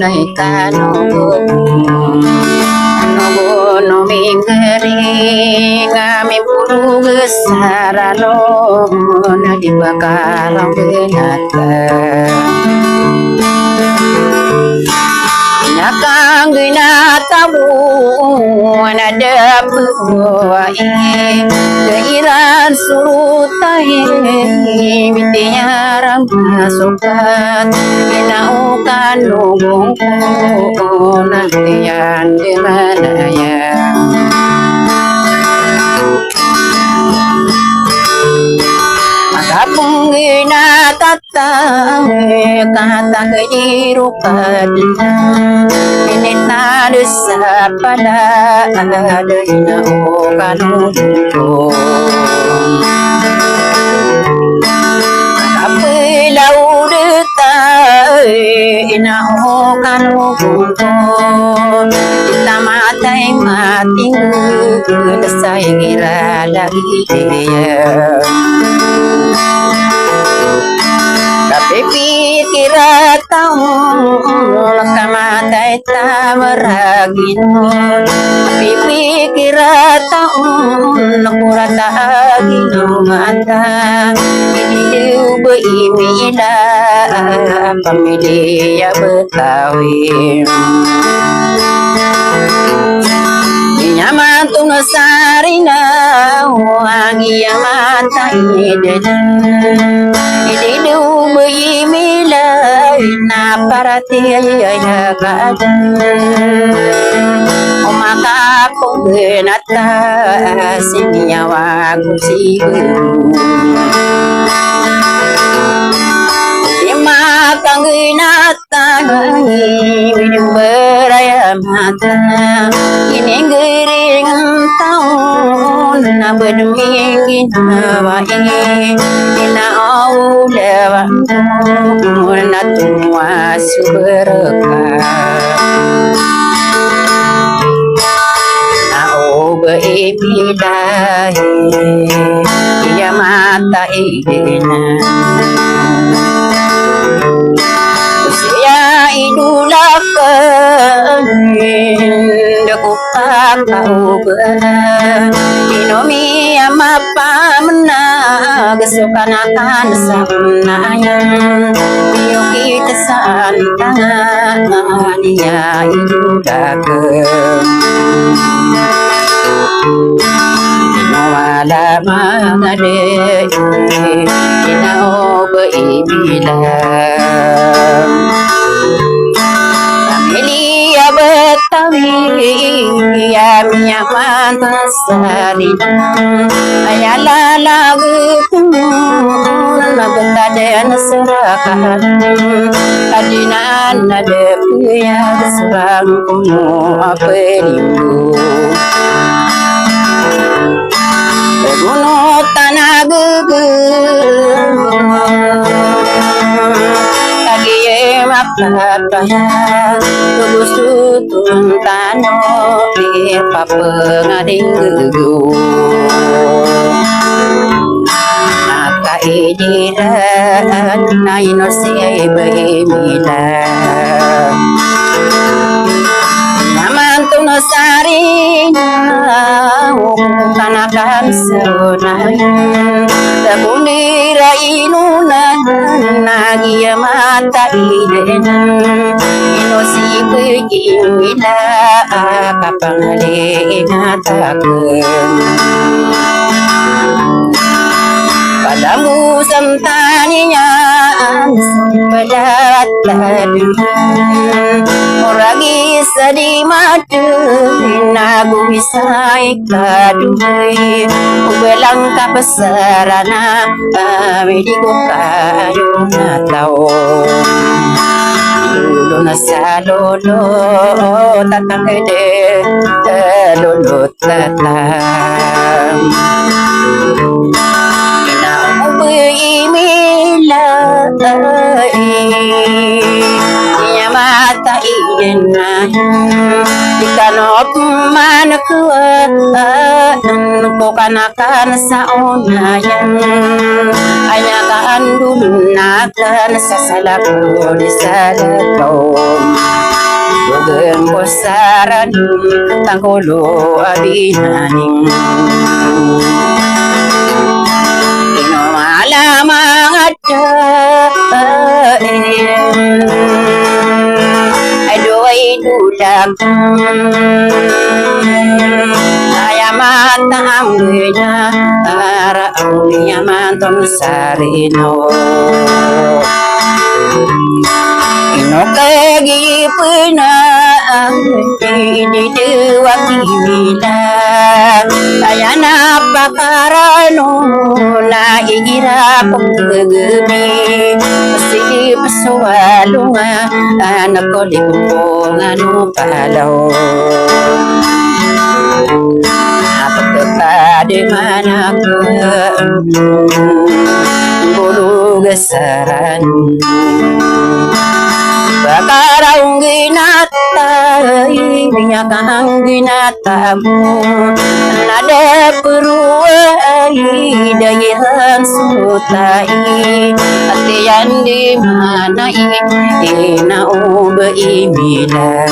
nai kanu no minggeri ngami bulu gesarano na dibakar binatang nakang ginatamu ada buai keiran surutai bitinya ramah sokat inaukan nunggu nantian di mana ya Pungina kata kehidupan ini tak ada pada ada inaukan untuk tapi laudeta inaukan untuk kita mati saya kira lagi dia tapi pikir tahu kamadai tak meragin tapi pikir tahu nakura tak gino mata ini diubah imila pamilya Betawi nyaman tung sarina wangi yang mata ide mila na parati ya kada maka ko genata sinyawa kusigu kang ginata minum beraya mata ini gering tahun na berdeming nawa ina aula na tua suberka na obebilahi ya mata idena idulakan dakupak kau benar inomi amapa menang kesukanakan samnanya iyo kita santangan dia idulakan wala mangade inao beibilang Emilia Betawi ya nyaman sari ayala lagu na betaden serakan kadinan ada puya serang kuno apelindo Gunung tanah gugur lagi mapapaya tubus tutun tano di papengading gugur maka idiran na inosye bemila Namantung sarina kanakan senayan Tabunira inunan nagia mata idena Inosi pejimila kapangale ingatakan Padamu samtaninya sempelat tadi Oragi sedih madu Nagu bisa ikadui Ubelang kapesarana Mediku kadu natau Lulu nasalolo Tatang ede Lulu tatang Imila mata idena ikanop manakua ko kanakan sa unayan anya kaandunakan sa salako di salakaw Bugen kosaran tangkolo abinaning Ino malamang adoy dulag Saya mata amgena ara yaman ton sarino Ino kagi puna di dewa kimila Saya napakarano na igira pagkagabi Kasi pasawalunga anak ko likong ano palaw Apagkakade manaka bulugasaran Bakarang ginatay, niya kang ginatamo Nada peruay, dayihan sutay At yan di manay, inaube imilang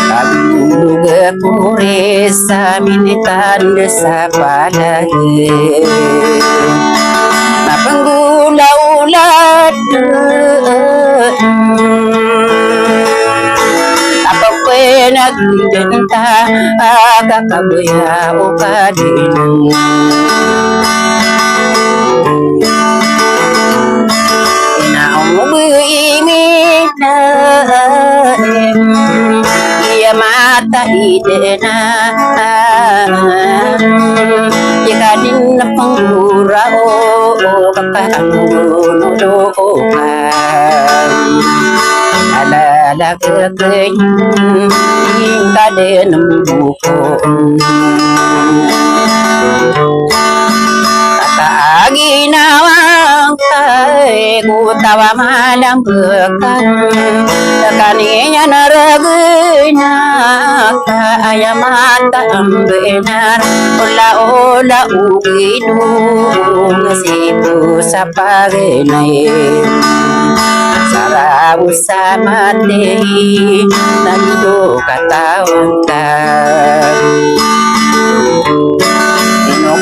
Kabuluga pure sa minitan sa palahi Mapanggulaw-ulat Apa pinagdenta Kakabuya o kadin Inaong buimit na Iya mata idena Jika din na panggurao Kapangulunulokan Alala kagay Hingga din ang bukon Kaginawang kay Kutawa malang bekan Kaninya naragina Kaya mata ang benar Ula-ula ugidu Masipu sa paginay Saraw sa mati Nando katawang ka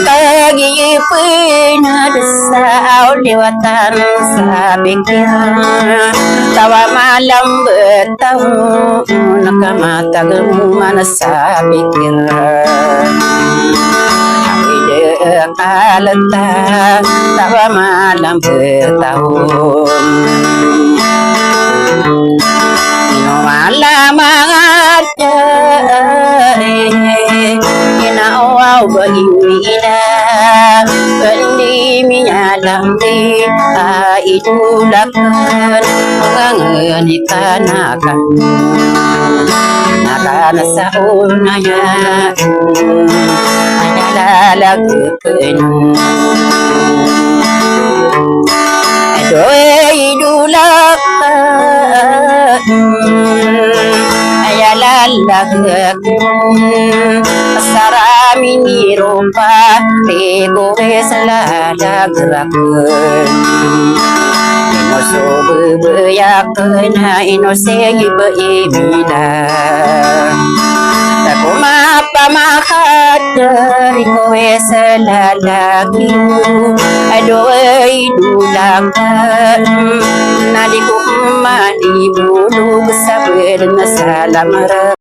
Kagipin sa liwatan sa bigyan Tawa malam betang Nakamatag mana sa bigyan Awide kalata Tawa malam betahun Ino malamang Inaawaw ba imila Kandi minyalang di Idulakan Panganganikanakan Nakana sa unayan Ayalalagkan Adoy idulakan Ayalalagkan Sarami ni rumpa Rego esalalagkan Ino so bebeyakan Ino segi beimilan Tako mapamakat Rego esalalagin Adoy dulakan Nadi ko manibulog sa bernasalamara